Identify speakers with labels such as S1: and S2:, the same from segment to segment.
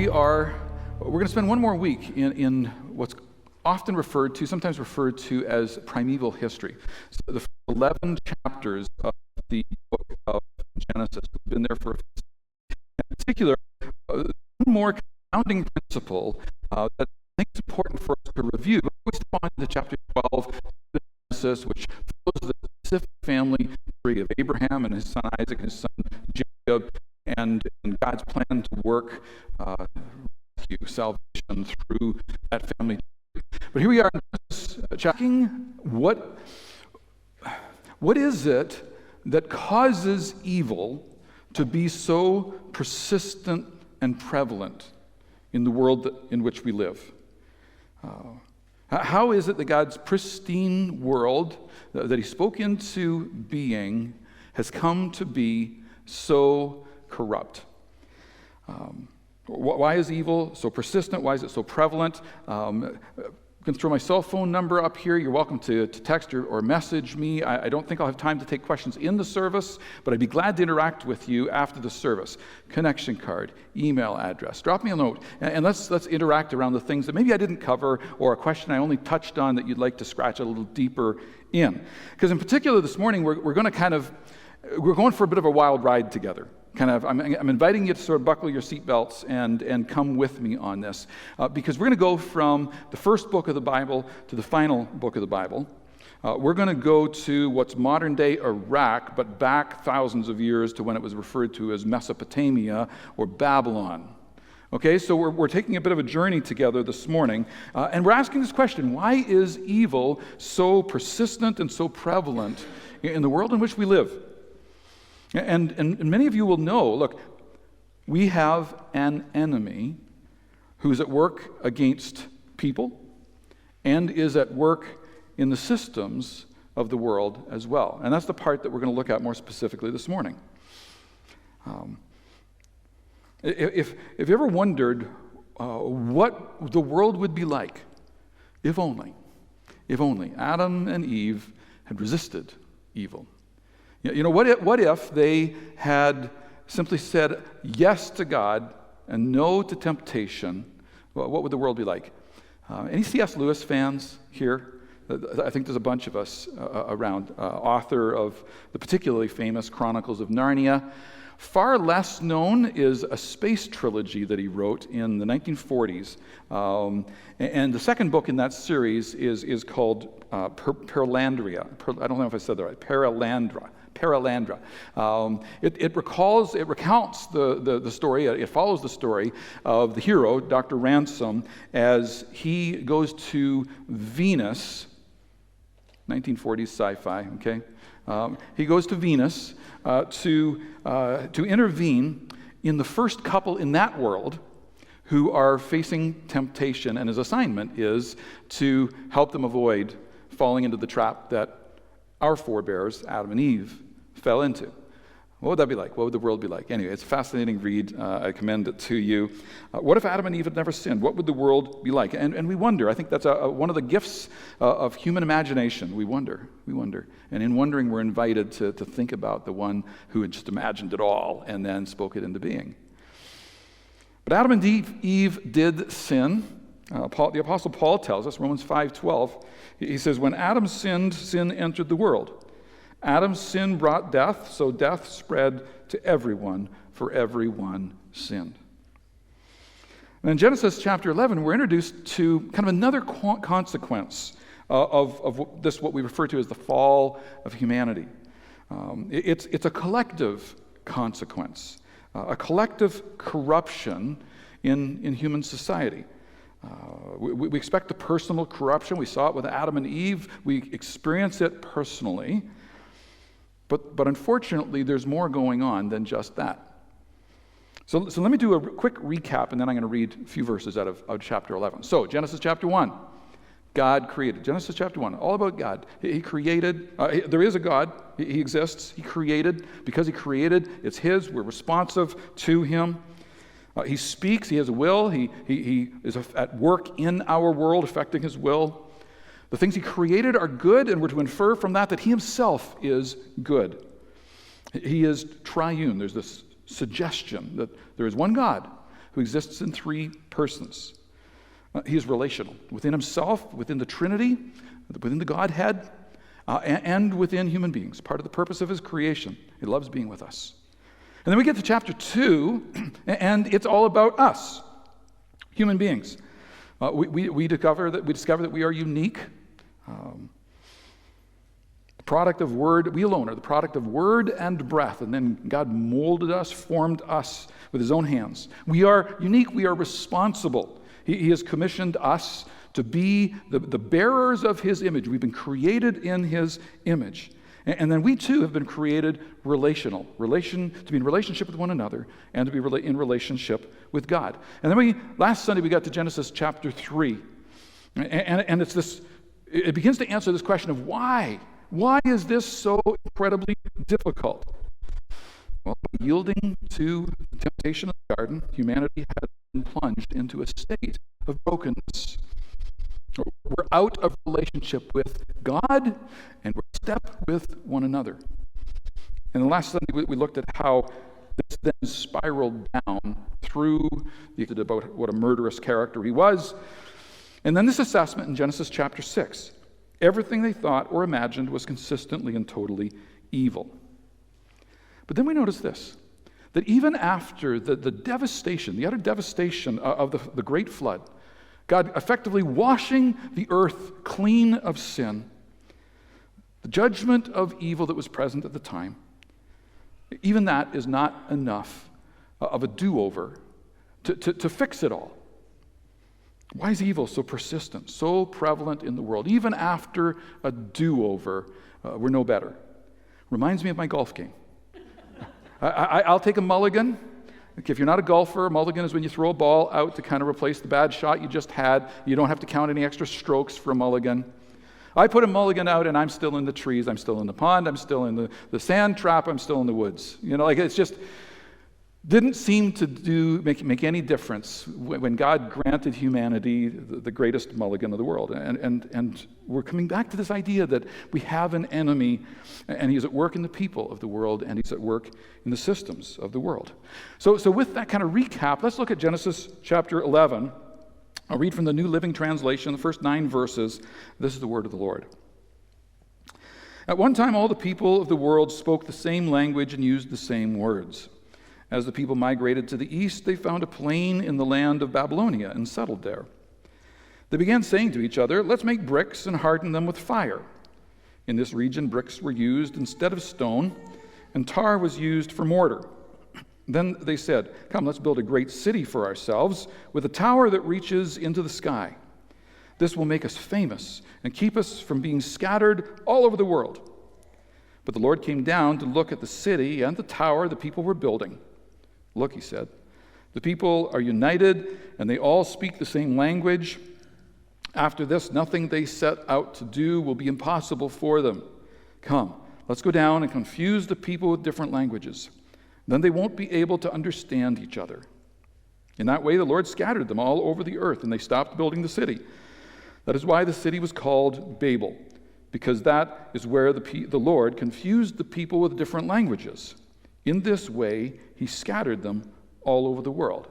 S1: We're going to spend one more week in what's often sometimes referred to as primeval history. So the 11 chapters of the book of Genesis. We've been there for, in particular, one more founding principle that I think is important for us to review. We step on to chapter 12 of Genesis, which follows the specific family tree of Abraham and his son Isaac and his son Jacob, and God's plan to work rescue, salvation through that family tree. But here we are in Genesis checking what is it that causes evil to be so persistent and prevalent in the world in which we live? How is it that God's pristine world that he spoke into being has come to be so corrupt? Why is evil so persistent? Why is it so prevalent? You can throw my cell phone number up here. You're welcome to text or message me. I don't think I'll have time to take questions in the service, but I'd be glad to interact with you after the service. Connection card, email address. Drop me a note, and let's interact around the things that maybe I didn't cover, or a question I only touched on that you'd like to scratch a little deeper in. Because in particular this morning, we're going for a bit of a wild ride together. I'm inviting you to sort of buckle your seatbelts and come with me on this, because we're going to go from the first book of the Bible to the final book of the Bible. We're going to go to what's modern-day Iraq, but back thousands of years to when it was referred to as Mesopotamia or Babylon. Okay, so we're taking a bit of a journey together this morning, and we're asking this question: why is evil so persistent and so prevalent in the world in which we live? And many of you will know, look, we have an enemy who's at work against people and is at work in the systems of the world as well. And that's the part that we're going to look at more specifically this morning. If you ever wondered what the world would be like if only Adam and Eve had resisted evil. You know, what if they had simply said yes to God and no to temptation? Well, what would the world be like? Any C.S. Lewis fans here? I think there's a bunch of us around. Author of the particularly famous Chronicles of Narnia. Far less known is a space trilogy that he wrote in the 1940s. And the second book in that series is called Perelandria. I don't know if I said that right. Perelandra. It recounts the story. It follows the story of the hero, Dr. Ransom, as he goes to Venus. 1940s sci-fi. Okay, he goes to Venus to intervene in the first couple in that world who are facing temptation, and his assignment is to help them avoid falling into the trap that our forebears, Adam and Eve, fell into. What would that be like? What would the world be like? Anyway, it's a fascinating read. I commend it to you. What if Adam and Eve had never sinned? What would the world be like? And we wonder. I think that's one of the gifts of human imagination. We wonder. And in wondering, we're invited to think about the one who had just imagined it all and then spoke it into being. But Adam and Eve did sin. The Apostle Paul tells us, Romans 5:12, he says, when Adam sinned, sin entered the world. Adam's sin brought death, so death spread to everyone, for everyone sinned. And in Genesis chapter 11, we're introduced to kind of another consequence of this, what we refer to as the fall of humanity. It's a collective consequence, a collective corruption in human society. We expect the personal corruption. We saw it with Adam and Eve. We experience it personally. But unfortunately, there's more going on than just that. So let me do a quick recap, and then I'm going to read a few verses out of chapter 11. So Genesis chapter 1, God created. Genesis chapter 1, all about God. He created. There is a God. He exists. He created. Because he created, it's his. We're responsive to him. He speaks. He has a will. He is at work in our world, affecting his will. The things he created are good, and we're to infer from that he himself is good. He is triune. There's this suggestion that there is one God who exists in three persons. He is relational within himself, within the Trinity, within the Godhead, and within human beings, part of the purpose of his creation. He loves being with us. And then we get to chapter 2, and it's all about us, human beings. We discover that we are unique. The product of word, we alone are the product of word and breath. And then God molded us, formed us with his own hands. We are unique. We are responsible. He has commissioned us to be the bearers of his image. We've been created in his image. And then we too have been created relational, to be in relationship with one another and to be in relationship with God. And then last Sunday we got to Genesis chapter 3. And it's this, it begins to answer this question of why? Why is this so incredibly difficult? Well, by yielding to the temptation of the garden, humanity has been plunged into a state of brokenness. We're out of relationship with God, and we're step with one another. And the last Sunday, we looked at how this then spiraled down through about what a murderous character he was. And then this assessment in Genesis chapter 6. Everything they thought or imagined was consistently and totally evil. But then we notice this, that even after the devastation, the utter devastation of the great flood, God effectively washing the earth clean of sin, the judgment of evil that was present at the time, even that is not enough of a do-over to fix it all. Why is evil so persistent, so prevalent in the world? Even after a do-over, we're no better. Reminds me of my golf game. I'll take a mulligan. If you're not a golfer, a mulligan is when you throw a ball out to kind of replace the bad shot you just had. You don't have to count any extra strokes for a mulligan. I put a mulligan out and I'm still in the trees, I'm still in the pond, I'm still in the sand trap, I'm still in the woods. It's just didn't seem to make any difference when God granted humanity the greatest mulligan of the world. And we're coming back to this idea that we have an enemy, and he's at work in the people of the world, and he's at work in the systems of the world. So with that kind of recap, let's look at Genesis chapter 11. I'll read from the New Living Translation, the first 9 verses. This is the word of the Lord. At one time, all the people of the world spoke the same language and used the same words. As the people migrated to the east, they found a plain in the land of Babylonia and settled there. They began saying to each other, "Let's make bricks and harden them with fire." In this region, bricks were used instead of stone, and tar was used for mortar. Then they said, "Come, let's build a great city for ourselves with a tower that reaches into the sky. This will make us famous and keep us from being scattered all over the world." But the Lord came down to look at the city and the tower the people were building. "Look," he said, "the people are united and they all speak the same language. After this, nothing they set out to do will be impossible for them. Come, let's go down and confuse the people with different languages. Then they won't be able to understand each other." In that way, the Lord scattered them all over the earth, and they stopped building the city. That is why the city was called Babel, because that is where the Lord confused the people with different languages. In this way, he scattered them all over the world.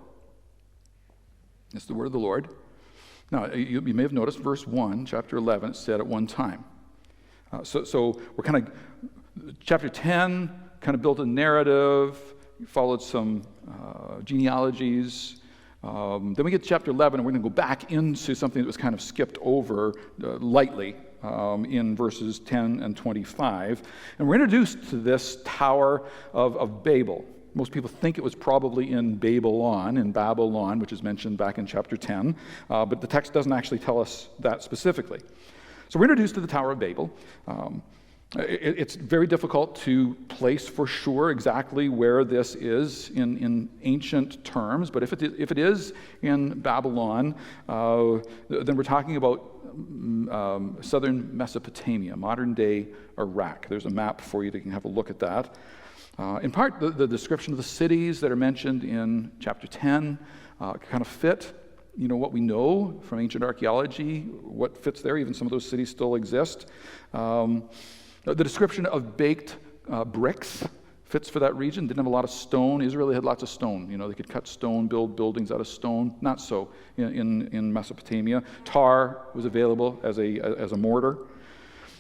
S1: That's the word of the Lord. Now, you may have noticed verse 1, chapter 11, it said at one time. So we're kind of, chapter 10 kind of built a narrative, followed some genealogies. Then we get to chapter 11, and we're going to go back into something that was kind of skipped over lightly in verses 10 and 25. And we're introduced to this Tower of Babel. Most people think it was probably in Babylon, which is mentioned back in chapter 10, but the text doesn't actually tell us that specifically. So we're introduced to the Tower of Babel. It's very difficult to place for sure exactly where this is in ancient terms, but if it is in Babylon, then we're talking about southern Mesopotamia, modern-day Iraq. There's a map for you that you can have a look at that. In part, the description of the cities that are mentioned in chapter 10 kind of fit, what we know from ancient archaeology, what fits there. Even some of those cities still exist. The description of baked bricks fits for that region. Didn't have a lot of stone. Israel had lots of stone. They could cut stone, build buildings out of stone. Not so in Mesopotamia. Tar was available as a mortar.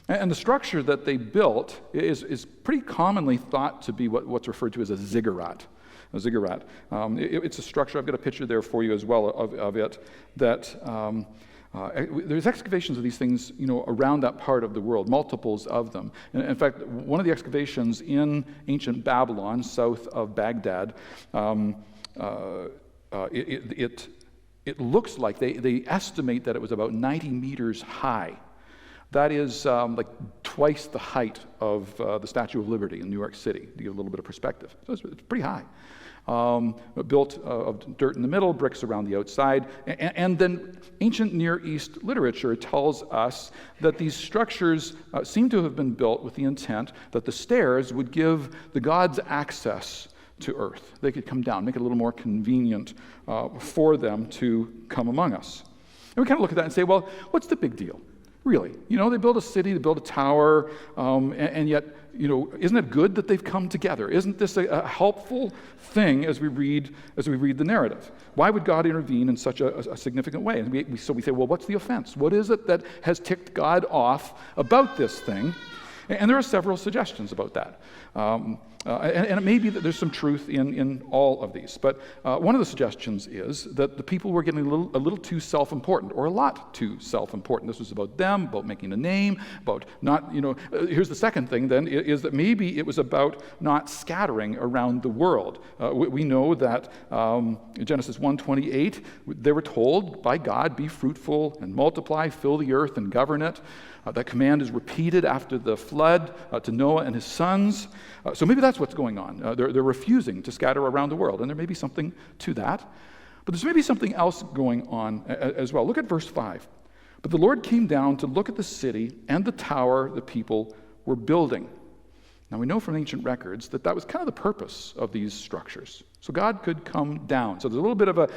S1: And the structure that they built is pretty commonly thought to be what's referred to as a ziggurat. A ziggurat. It's a structure. I've got a picture there for you as well of it. That there's excavations of these things, around that part of the world, multiples of them. And in fact, one of the excavations in ancient Babylon, south of Baghdad, it looks like they estimate that it was about 90 meters high. That is like twice the height of the Statue of Liberty in New York City, to give a little bit of perspective. So it's pretty high. Built of dirt in the middle, bricks around the outside. And then ancient Near East literature tells us that these structures seem to have been built with the intent that the stairs would give the gods access to earth. They could come down, make it a little more convenient for them to come among us. And we kind of look at that and say, well, what's the big deal? Really, they build a city, they build a tower, and yet, isn't it good that they've come together? Isn't this a helpful thing as we read the narrative? Why would God intervene in such a significant way? And so we say, well, what's the offense? What is it that has ticked God off about this thing? And there are several suggestions about that. And it may be that there's some truth in all of these. But one of the suggestions is that the people were getting a little too self-important, or a lot too self-important. This was about them, about making a name, about not, here's the second thing then, is that maybe it was about not scattering around the world. We know that Genesis 1:28, they were told by God, be fruitful and multiply, fill the earth and govern it. That command is repeated after the flood to Noah and his sons. So maybe that's what's going on. They're refusing to scatter around the world, and there may be something to that. But there's maybe something else going on as well. Look at verse 5. But the Lord came down to look at the city and the tower the people were building. Now we know from ancient records that was kind of the purpose of these structures. So God could come down. So there's a little bit of a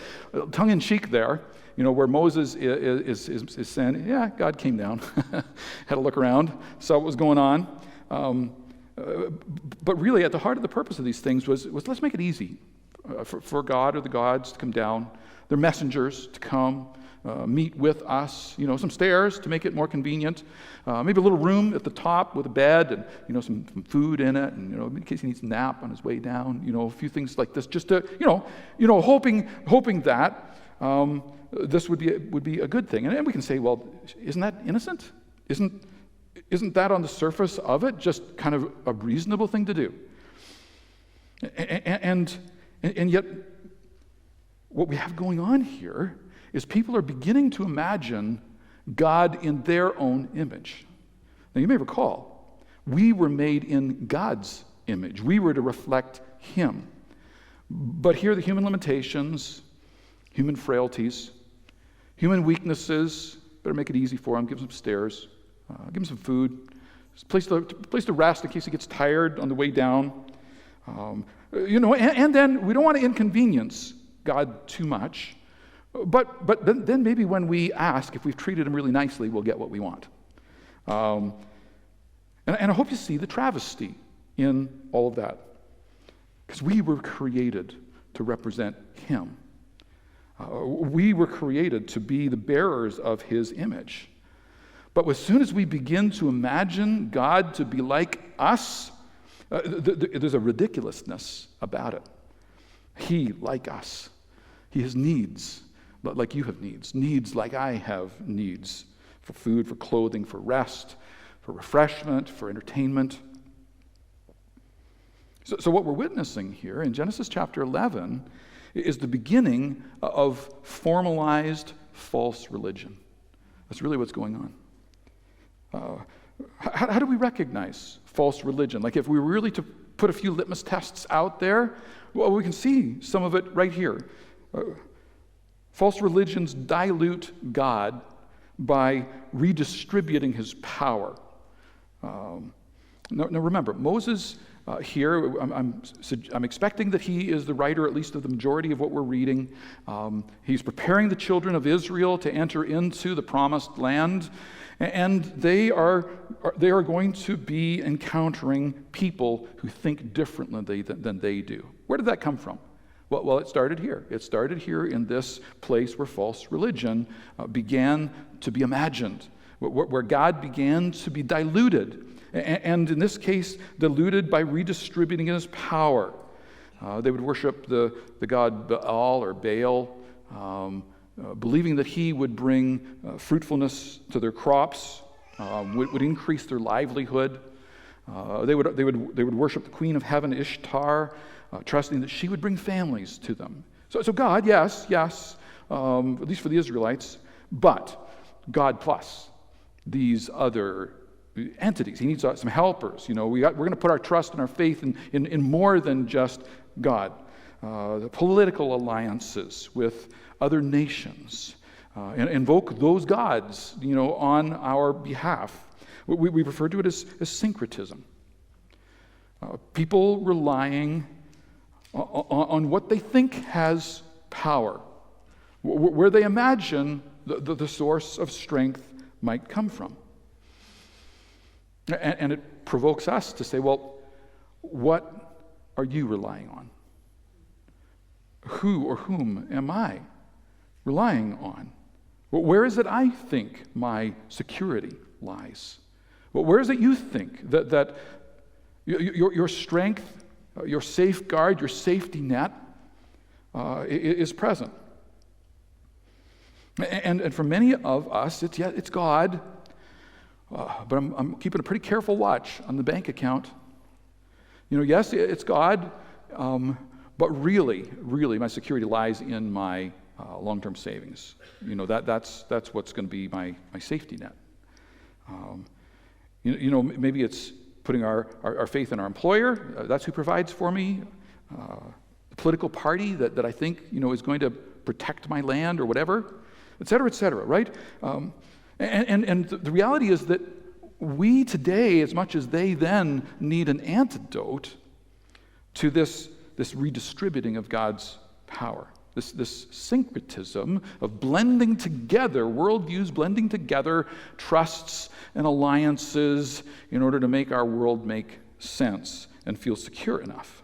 S1: tongue-in-cheek there, where Moses is saying, yeah, God came down, had a look around, saw what was going on. But really, at the heart of the purpose of these things was let's make it easy for God or the gods to come down, their messengers to come, meet with us, some stairs to make it more convenient, maybe a little room at the top with a bed and, some food in it, and, in case he needs a nap on his way down, a few things like this, just to, hoping that this would be a good thing. And we can say, well, isn't that innocent? Isn't that on the surface of it just kind of a reasonable thing to do? And yet, what we have going on here is people are beginning to imagine God in their own image. Now, you may recall, we were made in God's image. We were to reflect Him. But here are the human limitations, human frailties, human weaknesses. Better make it easy for him. Give him some stairs. Give him some food. Place to rest in case he gets tired on the way down. And then we don't want to inconvenience God too much. But then maybe when we ask, if we've treated him really nicely, we'll get what we want. And I hope you see the travesty in all of that. Because we were created to represent him. We were created to be the bearers of his image. But as soon as we begin to imagine God to be like us, there's a ridiculousness about it. He, like us, he has needs, like you have needs like I have needs, for food, for clothing, for rest, for refreshment, for entertainment. So what we're witnessing here in Genesis chapter 11 is the beginning of formalized false religion. That's really what's going on. How do we recognize false religion? Like if we were really to put a few litmus tests out there, well, we can see some of it right here. False religions dilute God by redistributing his power. Now remember, Moses here. I'm expecting that he is the writer, at least of the majority of what we're reading. He's preparing the children of Israel to enter into the promised land, and they are going to be encountering people who think differently than they do. Where did that come from? Well, it started here. It started here in this place where false religion began to be imagined, where God began to be diluted, and in this case, diluted by redistributing his power. They would worship the god Baal or Baal, believing that he would bring fruitfulness to their crops, would increase their livelihood. They would worship the queen of heaven, Ishtar, trusting that she would bring families to them. So God, yes, at least for the Israelites, but God plus these other entities. He needs some helpers. We're going to put our trust and our faith in more than just God. The political alliances with other nations, and invoke those gods, on our behalf. We refer to it as syncretism. People relying on what they think has power, where they imagine the source of strength might come from. And it provokes us to say, well, what are you relying on? Who or whom am I relying on? Where is it I think my security lies? Where is it you think that your strength, your safeguard, your safety net is present? And for many of us, it's God, but I'm keeping a pretty careful watch on the bank account. Yes, it's God, but really, my security lies in my long-term savings. That's what's going to be my safety net. Maybe it's putting our faith in our employer. That's who provides for me. The political party that I think is going to protect my land or whatever, et cetera, right? And the reality is that we today, as much as they then, need an antidote to this redistributing of God's power. This syncretism of blending together, worldviews blending together, trusts and alliances in order to make our world make sense and feel secure enough.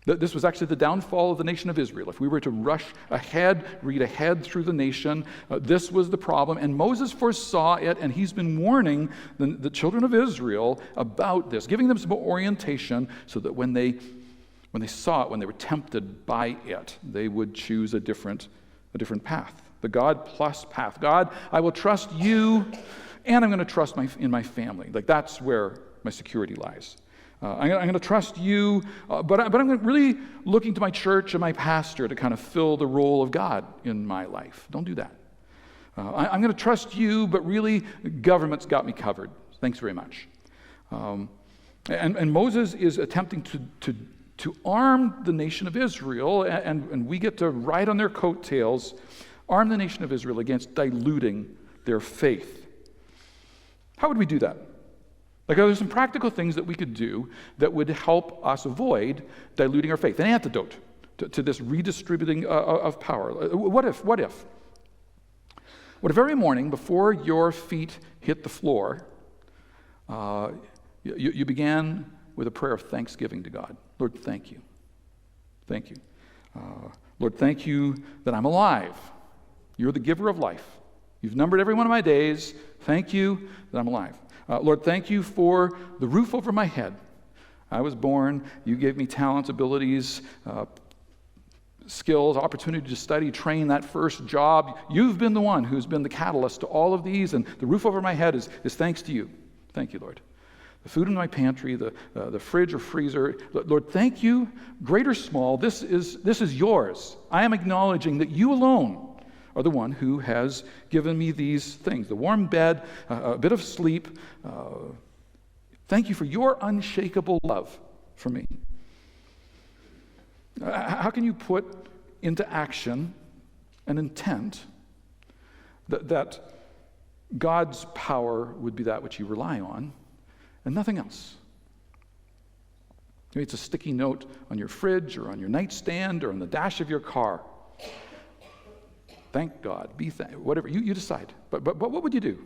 S1: This was actually the downfall of the nation of Israel. If we were to read ahead through the nation, this was the problem. And Moses foresaw it, and he's been warning the children of Israel about this, giving them some orientation so that when they saw it, when they were tempted by it, they would choose a different path. The God plus path. God, I will trust you, and I'm going to trust in my family. That's where my security lies. I'm going to trust you, but I'm really looking to my church and my pastor to kind of fill the role of God in my life. Don't do that. I'm going to trust you, but really, government's got me covered. Thanks very much. And Moses is attempting to arm the nation of Israel, and we get to ride on their coattails, arm the nation of Israel against diluting their faith. How would we do that? There's some practical things that we could do that would help us avoid diluting our faith. An antidote to this redistributing of power. What if every morning before your feet hit the floor, you began with a prayer of thanksgiving to God? Lord, thank you. Thank you. Lord, thank you that I'm alive. You're the giver of life. You've numbered every one of my days. Thank you that I'm alive. Lord, thank you for the roof over my head. I was born. You gave me talents, abilities, skills, opportunity to study, train, that first job. You've been the one who's been the catalyst to all of these, and the roof over my head is thanks to you. Thank you, Lord. The food in my pantry, the fridge or freezer. Lord, thank you, great or small, this is yours. I am acknowledging that you alone are the one who has given me these things, the warm bed, a bit of sleep. Thank you for your unshakable love for me. How can you put into action an intent that God's power would be that which you rely on and nothing else? Maybe it's a sticky note on your fridge or on your nightstand or on the dash of your car. Thank God, whatever, you decide. But what would you do?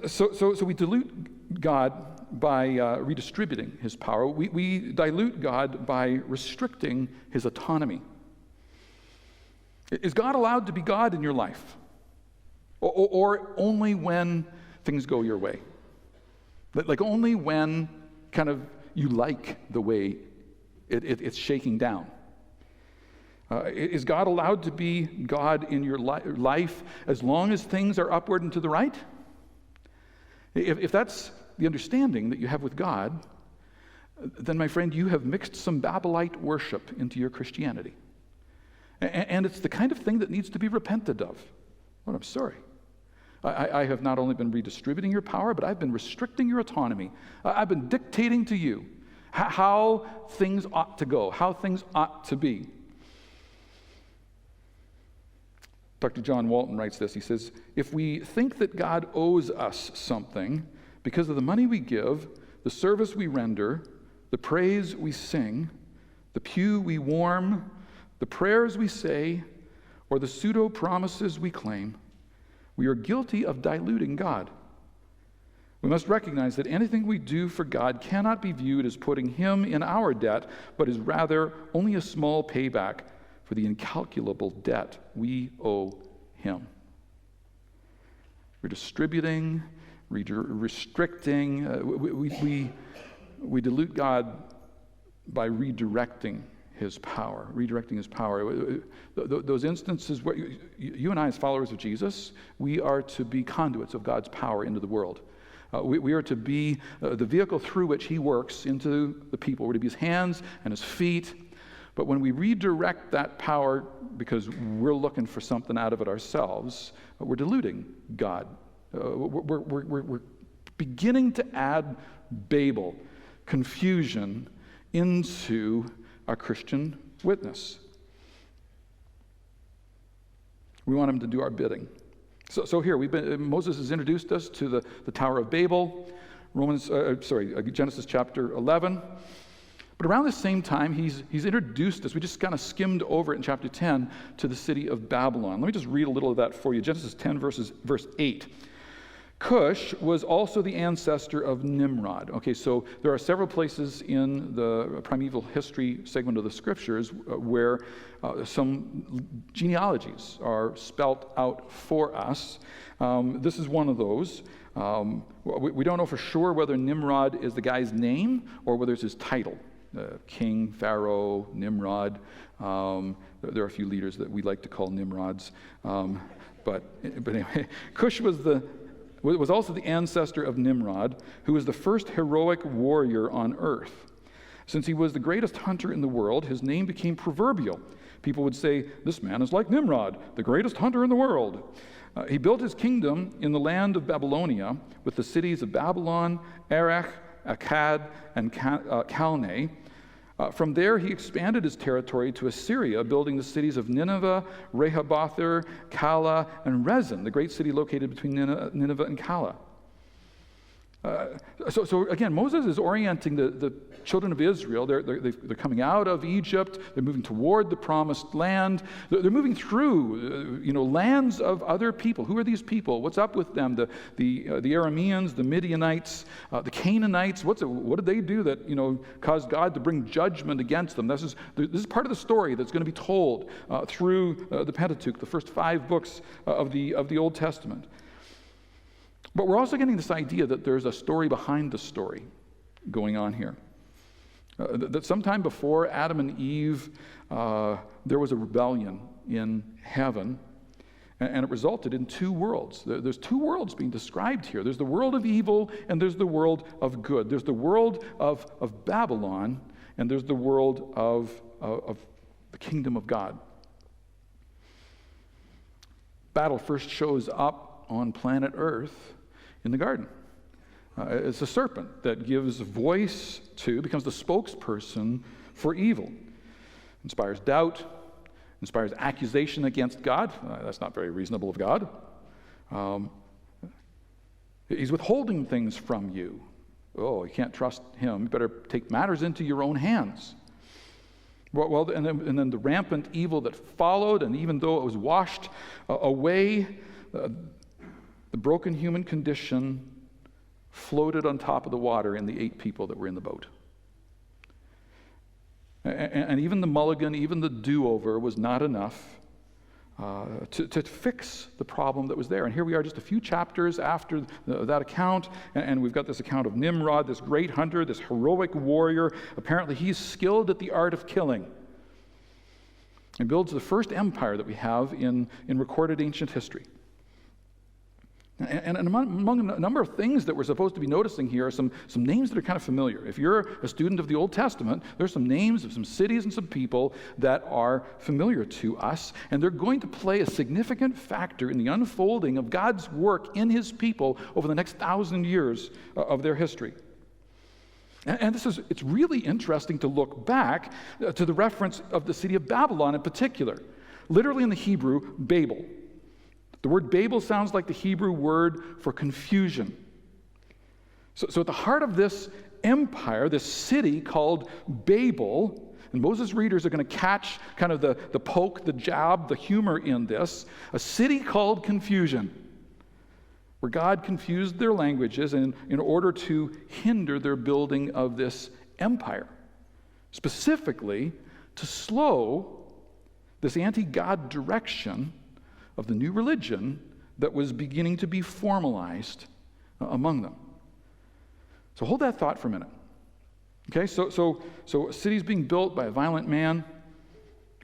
S1: So we dilute God by redistributing his power. We dilute God by restricting his autonomy. Is God allowed to be God in your life? Or only when things go your way? Like only when kind of you like the way it's shaking down? Is God allowed to be God in your life as long as things are upward and to the right? If that's the understanding that you have with God, then, my friend, you have mixed some Babelite worship into your Christianity. And it's the kind of thing that needs to be repented of. Well, I'm sorry. I have not only been redistributing your power, but I've been restricting your autonomy. I've been dictating to you how things ought to go, how things ought to be. Dr. John Walton writes this. He says, if we think that God owes us something because of the money we give, the service we render, the praise we sing, the pew we warm, the prayers we say, or the pseudo-promises we claim, we are guilty of diluting God. We must recognize that anything we do for God cannot be viewed as putting him in our debt, but is rather only a small payback for the incalculable debt we owe him. We're distributing, restricting. We dilute God by redirecting his power. Those instances where you and I, as followers of Jesus, we are to be conduits of God's power into the world. We are to be the vehicle through which he works into the people. We're to be his hands and his feet. But when we redirect that power because we're looking for something out of it ourselves, we're diluting God. We're beginning to add Babel, confusion, into our Christian witness. We want him to do our bidding. So here, Moses has introduced us to the Tower of Babel, Genesis chapter 11. But around the same time, he's introduced us, we just kind of skimmed over it in chapter 10, to the city of Babylon. Let me just read a little of that for you. Genesis 10, verse 8. Cush was also the ancestor of Nimrod. Okay, so there are several places in the primeval history segment of the scriptures where some genealogies are spelt out for us. This is one of those. We don't know for sure whether Nimrod is the guy's name or whether it's his title. King, Pharaoh, Nimrod. There are a few leaders that we like to call Nimrods. But anyway, Cush was also the ancestor of Nimrod, who was the first heroic warrior on earth. Since he was the greatest hunter in the world, his name became proverbial. People would say, this man is like Nimrod, the greatest hunter in the world. He built his kingdom in the land of Babylonia with the cities of Babylon, Erech, Akkad, and Calneh. From there, he expanded his territory to Assyria, building the cities of Nineveh, Rehoboth, Calah, and Rezin, the great city located between Nineveh and Calah. So again, Moses is orienting the children of Israel. They're coming out of Egypt. They're moving toward the promised land. They're moving through, lands of other people. Who are these people? What's up with them? The Arameans, the Midianites, the Canaanites. What did they do that caused God to bring judgment against them? This is part of the story that's going to be told through the Pentateuch, the first 5 books of the Old Testament. But we're also getting this idea that there's a story behind the story going on here. That sometime before Adam and Eve, there was a rebellion in heaven, and it resulted in 2 worlds. There's 2 worlds being described here. There's the world of evil, and there's the world of good. There's the world of Babylon, and there's the world of the kingdom of God. Battle first shows up on planet Earth in the garden. It's a serpent that gives voice to, becomes the spokesperson for evil. Inspires doubt, inspires accusation against God. That's not very reasonable of God. He's withholding things from you. oh, you can't trust him. You better take matters into your own hands. Well, and then the rampant evil that followed, and even though it was washed away, the broken human condition floated on top of the water in the 8 people that were in the boat. And even the mulligan, even the do-over was not enough to fix the problem that was there. And here we are just a few chapters after that account, and we've got this account of Nimrod, this great hunter, this heroic warrior. Apparently he's skilled at the art of killing. And builds the first empire that we have in recorded ancient history. And among a number of things that we're supposed to be noticing here are some names that are kind of familiar. If you're a student of the Old Testament, there's some names of some cities and some people that are familiar to us, and they're going to play a significant factor in the unfolding of God's work in his people over the next 1,000 years of their history. And it's really interesting to look back to the reference of the city of Babylon in particular. Literally in the Hebrew, Babel. The word Babel sounds like the Hebrew word for confusion. So at the heart of this empire, this city called Babel, and Moses' readers are going to catch kind of the poke, the jab, the humor in this, a city called confusion, where God confused their languages in order to hinder their building of this empire, specifically to slow this anti-God direction of the new religion that was beginning to be formalized among them. So hold that thought for a minute. Okay, so a city's being built by a violent man.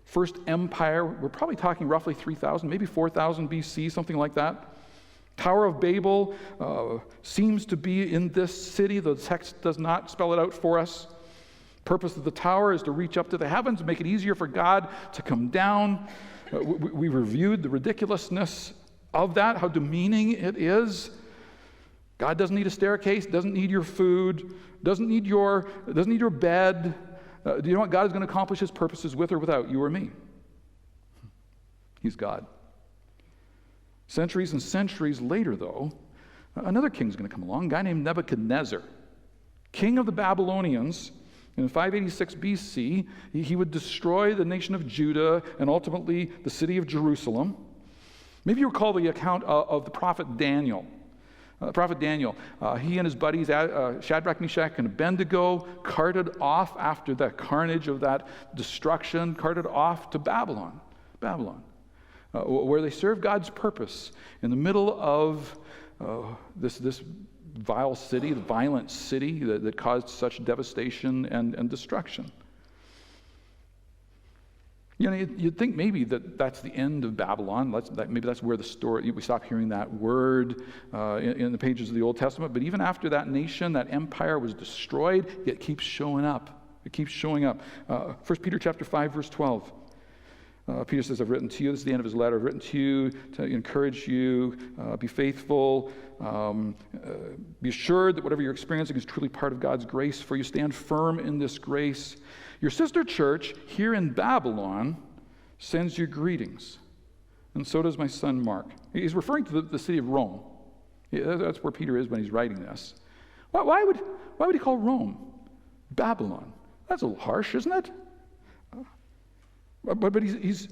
S1: First empire, we're probably talking roughly 3,000, maybe 4,000 BC, something like that. Tower of Babel seems to be in this city. The text does not spell it out for us. Purpose of the tower is to reach up to the heavens, make it easier for God to come down. We reviewed the ridiculousness of that, how demeaning it is. God doesn't need a staircase, doesn't need your food, doesn't need your bed. Do you know what God is going to accomplish his purposes with or without you or me? He's God. Centuries and centuries later, though, another king's going to come along, a guy named Nebuchadnezzar, king of the Babylonians. In 586 BC, he would destroy the nation of Judah and ultimately the city of Jerusalem. Maybe you recall the account of the prophet Daniel. He and his buddies, Shadrach, Meshach, and Abednego, carted off after the carnage of that destruction, carted off to Babylon, where they served God's purpose in the middle of this vile city, the violent city that caused such devastation and destruction. You know, you'd think maybe that's the end of Babylon. Maybe that's where the story, we stop hearing that word in the pages of the Old Testament. But even after that nation, that empire was destroyed, it keeps showing up. It keeps showing up. 1 Peter chapter 5, verse 12. Peter says, I've written to you, this is the end of his letter, I've written to you to encourage you, be faithful, be assured that whatever you're experiencing is truly part of God's grace for you. Stand firm in this grace. Your sister church here in Babylon sends you greetings, and so does my son Mark. He's referring to the city of Rome. That's where Peter is when he's writing this. Why would he call Rome Babylon? That's a little harsh, isn't it? But he's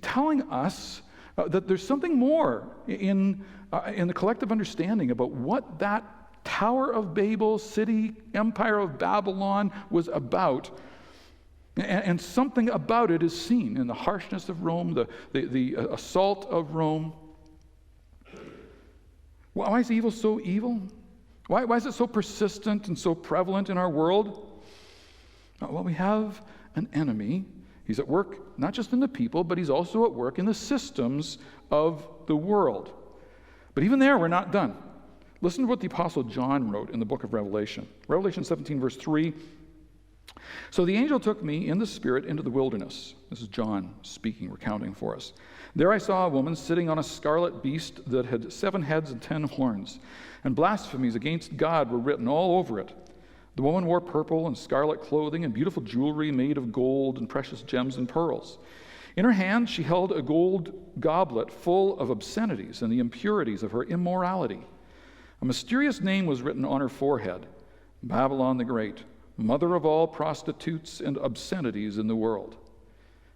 S1: telling us that there's something more in the collective understanding about what that Tower of Babel, city, empire of Babylon was about. And something about it is seen in the harshness of Rome, the assault of Rome. Why is evil so evil? Why is it so persistent and so prevalent in our world? Well, we have an enemy. He's at work not just in the people, but he's also at work in the systems of the world. But even there, we're not done. Listen to what the Apostle John wrote in the book of Revelation. Revelation 17, verse 3. So the angel took me in the spirit into the wilderness. This is John speaking, recounting for us. There I saw a woman sitting on a scarlet beast that had 7 heads and 10 horns, and blasphemies against God were written all over it. The woman wore purple and scarlet clothing and beautiful jewelry made of gold and precious gems and pearls. In her hand she held a gold goblet full of obscenities and the impurities of her immorality. A mysterious name was written on her forehead, Babylon the Great, mother of all prostitutes and obscenities in the world.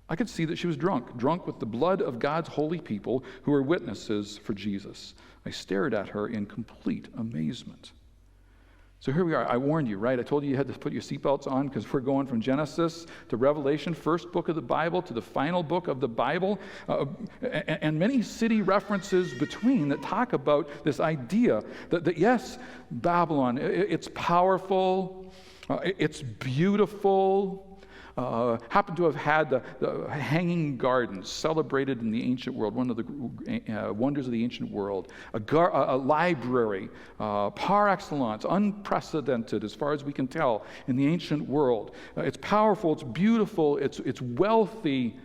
S1: I could see that she was drunk with the blood of God's holy people who are witnesses for Jesus. I stared at her in complete amazement. So here we are. I warned you, right? I told you had to put your seatbelts on because we're going from Genesis to Revelation, first book of the Bible to the final book of the Bible, and many city references between that talk about this idea that yes, Babylon, it's powerful, it's beautiful, happened to have had the hanging gardens celebrated in the ancient world, one of the wonders of the ancient world, a library par excellence, unprecedented as far as we can tell in the ancient world. It's powerful, it's beautiful, it's wealthy,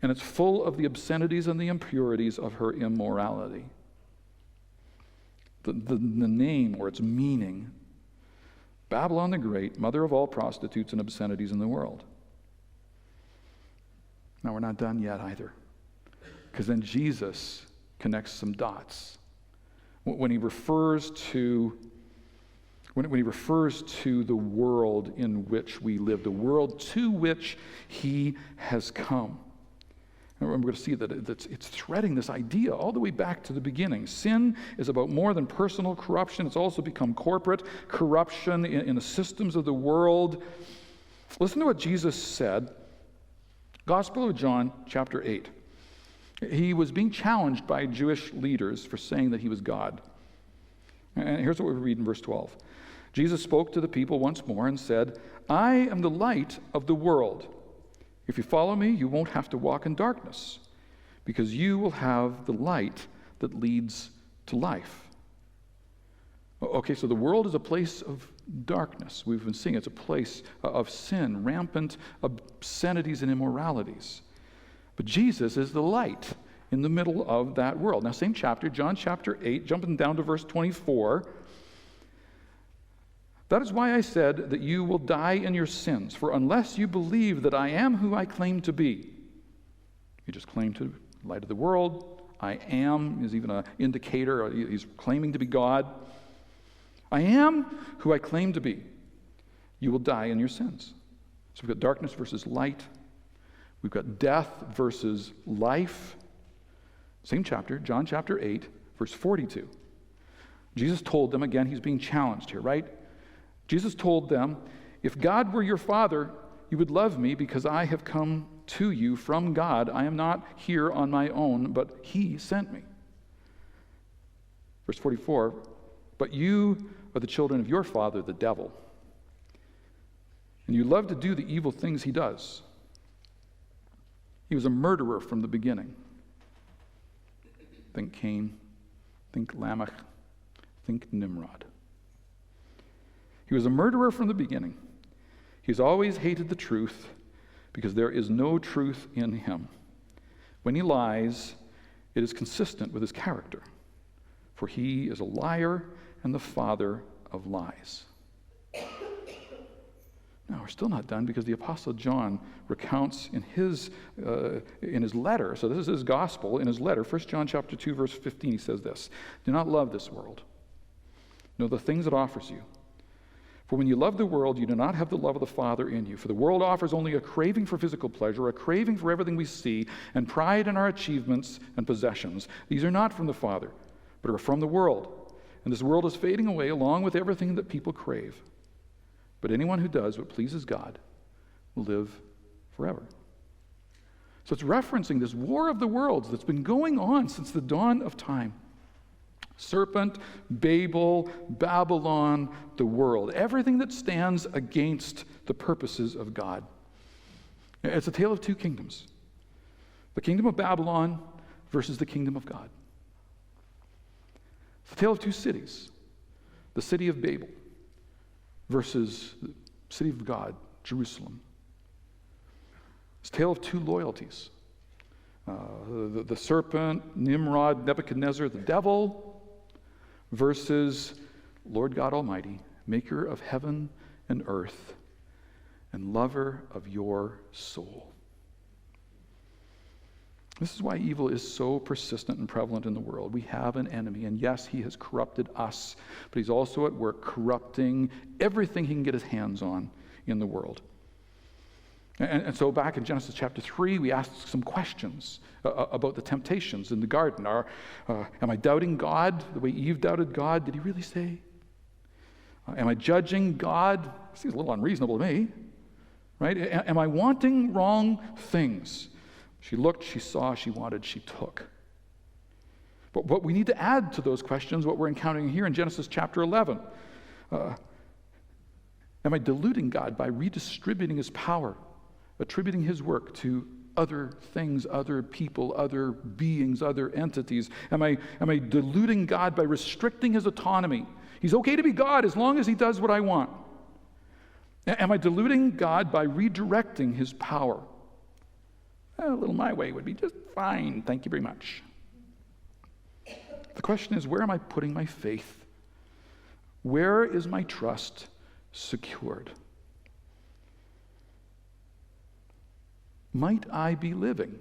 S1: and it's full of the obscenities and the impurities of her immorality. The name or its meaning, Babylon the Great, mother of all prostitutes and obscenities in the world. Now, we're not done yet either, because then Jesus connects some dots. When he refers to the world in which we live, the world to which he has come. And we're going to see that it's threading this idea all the way back to the beginning. Sin is about more than personal corruption. It's also become corporate corruption in the systems of the world. Listen to what Jesus said. Gospel of John, chapter 8. He was being challenged by Jewish leaders for saying that he was God. And here's what we read in verse 12. Jesus spoke to the people once more and said, I am the light of the world. If you follow me, you won't have to walk in darkness, because you will have the light that leads to life. Okay, so the world is a place of darkness. We've been seeing it's a place of sin, rampant obscenities and immoralities. But Jesus is the light in the middle of that world. Now, same chapter, John chapter 8, jumping down to verse 24. That is why I said that you will die in your sins, for unless you believe that I am who I claim to be, you just claim to the light of the world. I am is even an indicator. He's claiming to be God. I am who I claim to be. You will die in your sins. So we've got darkness versus light. We've got death versus life. Same chapter, John chapter 8, verse 42. Jesus told them, again, he's being challenged here, right? Jesus told them, if God were your father, you would love me because I have come to you from God. I am not here on my own, but he sent me. Verse 44, but you are the children of your father, the devil, and you love to do the evil things he does. He was a murderer from the beginning. Think Cain, think Lamech, think Nimrod. He was a murderer from the beginning. He's always hated the truth because there is no truth in him. When he lies, it is consistent with his character, for he is a liar and the father of lies. Now, we're still not done because the Apostle John recounts in his letter, so this is his gospel, in his letter, 1 John chapter 2, verse 15, he says this, do not love this world, nor the things it offers you. For when you love the world, you do not have the love of the Father in you. For the world offers only a craving for physical pleasure, a craving for everything we see, and pride in our achievements and possessions. These are not from the Father, but are from the world. And this world is fading away along with everything that people crave. But anyone who does what pleases God will live forever. So it's referencing this war of the worlds that's been going on since the dawn of time. Serpent, Babel, Babylon, the world. Everything that stands against the purposes of God. It's a tale of two kingdoms. The kingdom of Babylon versus the kingdom of God. It's a tale of two cities. The city of Babel versus the city of God, Jerusalem. It's a tale of two loyalties. The serpent, Nimrod, Nebuchadnezzar, the devil, versus Lord God Almighty, maker of heaven and earth, and lover of your soul. This is why evil is so persistent and prevalent in the world. We have an enemy, and yes, he has corrupted us, but he's also at work corrupting everything he can get his hands on in the world. And so back in Genesis chapter 3, we asked some questions about the temptations in the garden. Am I doubting God the way Eve doubted God? Did he really say? Am I judging God? Seems a little unreasonable to me, right? Am I wanting wrong things? She looked, she saw, she wanted, she took. But we need to add to those questions what we're encountering here in Genesis chapter 11. Am I deluding God by redistributing his power, attributing his work to other things, other people, other beings, other entities? Am I deluding God by restricting his autonomy? He's okay to be God as long as he does what I want. Am I deluding God by redirecting his power? A little my way would be just fine, thank you very much. The question is, where am I putting my faith? Where is my trust secured? Might I be living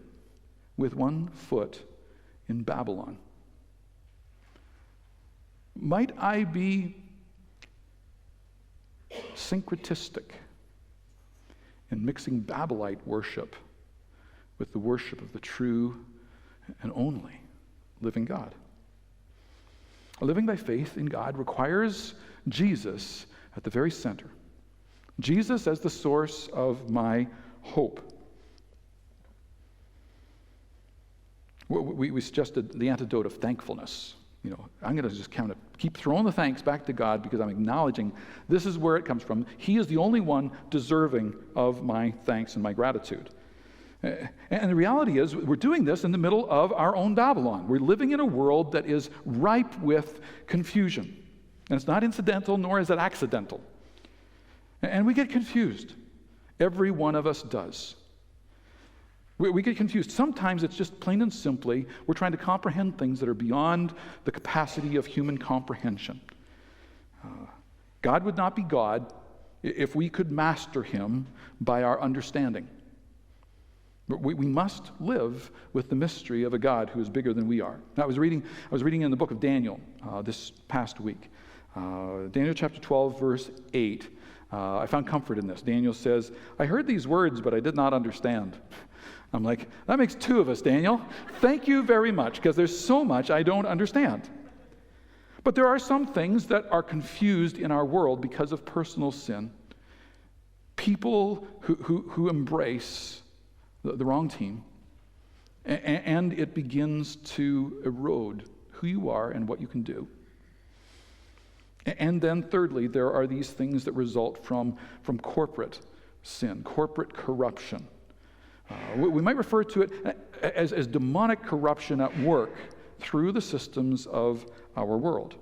S1: with one foot in Babylon? Might I be syncretistic in mixing Babelite worship with the worship of the true and only living God? Living by faith in God requires Jesus at the very center. Jesus as the source of my hope. We suggested the antidote of thankfulness. I'm going to just kind of keep throwing the thanks back to God because I'm acknowledging this is where it comes from. He is the only one deserving of my thanks and my gratitude. And the reality is, we're doing this in the middle of our own Babylon. We're living in a world that is ripe with confusion. And it's not incidental, nor is it accidental. And we get confused. Every one of us does. We get confused. Sometimes it's just plain and simply, we're trying to comprehend things that are beyond the capacity of human comprehension. God would not be God if we could master him by our understanding. But we must live with the mystery of a God who is bigger than we are. Now, I was reading in the book of Daniel this past week. Daniel chapter 12, verse 8. I found comfort in this. Daniel says, I heard these words, but I did not understand. I'm like, that makes two of us, Daniel. Thank you very much, because there's so much I don't understand. But there are some things that are confused in our world because of personal sin. People who embrace the wrong team, and it begins to erode who you are and what you can do. And then thirdly, there are these things that result from corporate sin, corporate corruption. We might refer to it as demonic corruption at work through the systems of our world.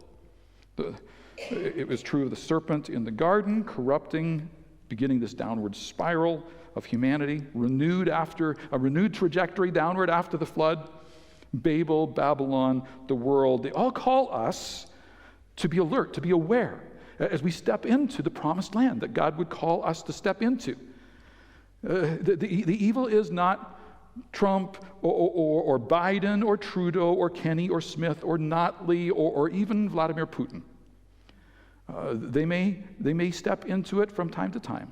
S1: It was true of the serpent in the garden, corrupting, beginning this downward spiral of humanity, a renewed trajectory downward after the flood. Babel, Babylon, the world, they all call us to be alert, to be aware, as we step into the promised land that God would call us to step into. The evil is not Trump or Biden or Trudeau or Kenny or Smith or Notley or even Vladimir Putin. They may step into it from time to time.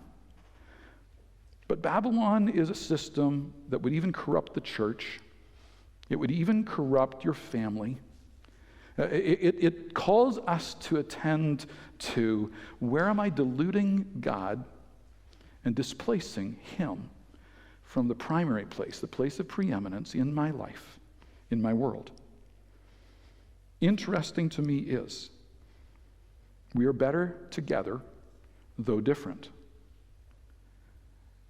S1: But Babylon is a system that would even corrupt the church. It would even corrupt your family. It calls us to attend to, where am I deluding God and displacing him from the primary place, the place of preeminence in my life, in my world? Interesting to me is, we are better together, though different.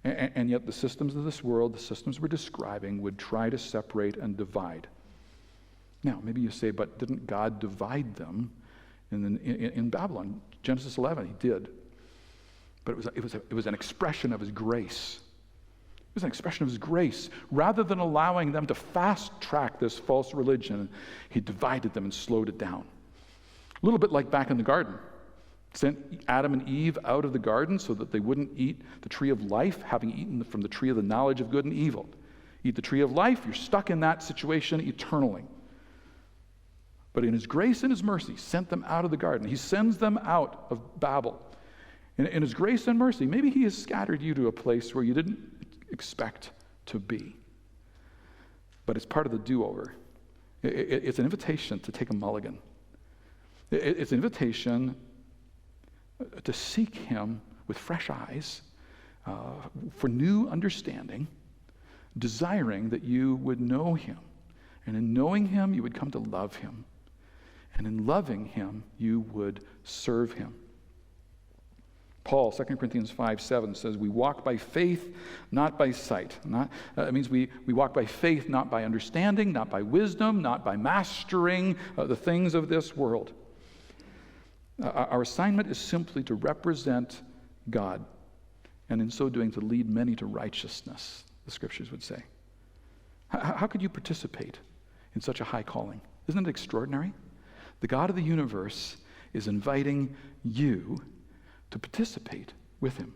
S1: And yet the systems of this world, the systems we're describing, would try to separate and divide. Now, maybe you say, but didn't God divide them in Babylon? Genesis 11, he did. But it was an expression of his grace. It was an expression of his grace. Rather than allowing them to fast-track this false religion, he divided them and slowed it down. A little bit like back in the garden. Sent Adam and Eve out of the garden so that they wouldn't eat the tree of life, having eaten from the tree of the knowledge of good and evil. Eat the tree of life, you're stuck in that situation eternally. But in his grace and his mercy, sent them out of the garden. He sends them out of Babel. In his grace and mercy, maybe he has scattered you to a place where you didn't expect to be. But it's part of the do-over. It's an invitation to take a mulligan. It's an invitation to seek him with fresh eyes for new understanding, desiring that you would know him. And in knowing him, you would come to love him. And in loving him, you would serve him. Paul, 2 Corinthians 5:7 says, we walk by faith, not by sight. It means we walk by faith, not by understanding, not by wisdom, not by mastering the things of this world. Our assignment is simply to represent God, and in so doing to lead many to righteousness, the scriptures would say. How could you participate in such a high calling? Isn't it extraordinary? The God of the universe is inviting you to participate with him.